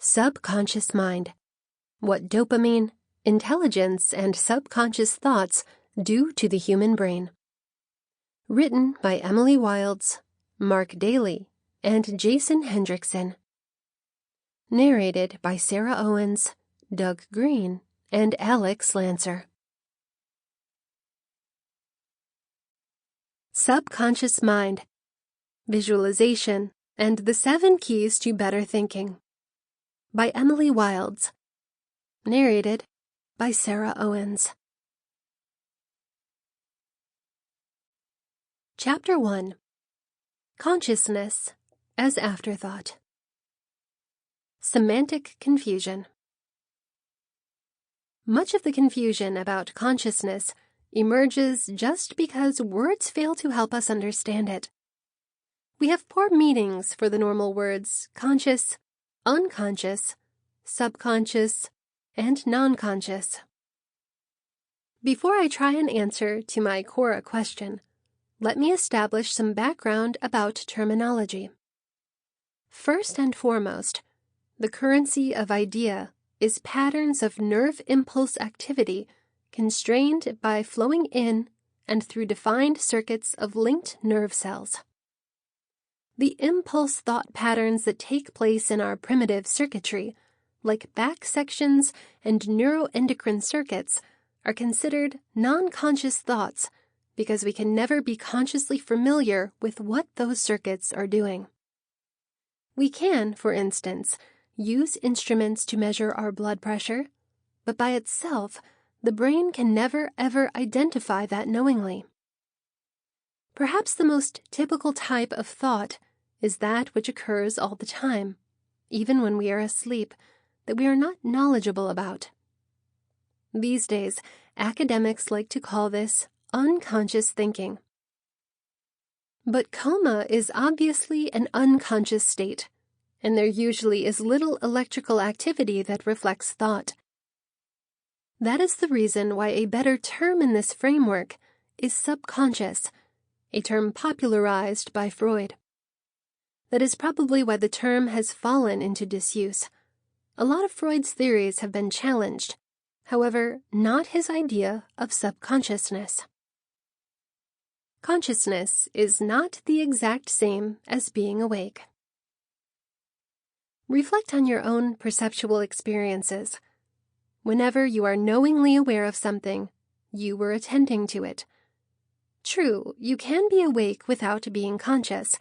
Subconscious Mind: What Dopamine, Intelligence, and Subconscious Thoughts Do to the Human Brain. Written by Emily Wilds, Mark Daly, and Jason Hendrickson. Narrated by Sarah Owens, Doug Greene, and Alex Lancer. Subconscious Mind: Visualization and the 7 Keys to Better Thinking. By Emily Wilds. Narrated by Sarah Owens. Chapter 1: Consciousness as Afterthought. Semantic Confusion. Much of the confusion about consciousness emerges just because words fail to help us understand it. We have poor meanings for the normal words conscious, unconscious, subconscious, and non-conscious. Before I try and answer to my Cora question, let me establish some background about terminology. First and foremost, the currency of idea is patterns of nerve impulse activity constrained by flowing in and through defined circuits of linked nerve cells. The impulse thought patterns that take place in our primitive circuitry, like back sections and neuroendocrine circuits, are considered non-conscious thoughts because we can never be consciously familiar with what those circuits are doing. We can, for instance, use instruments to measure our blood pressure, but by itself, the brain can never ever identify that knowingly. Perhaps the most typical type of thought is that which occurs all the time, even when we are asleep, that we are not knowledgeable about. These days, academics like to call this unconscious thinking. But coma is obviously an unconscious state, and there usually is little electrical activity that reflects thought. That is the reason why a better term in this framework is subconscious, a term popularized by Freud. That is probably why the term has fallen into disuse. A lot of Freud's theories have been challenged, however, not his idea of subconsciousness. Consciousness is not the exact same as being awake. Reflect on your own perceptual experiences. Whenever you are knowingly aware of something, you were attending to it. True, you can be awake without being conscious,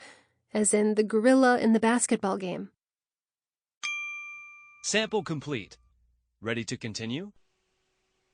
as in the gorilla in the basketball game. Sample complete. Ready to continue?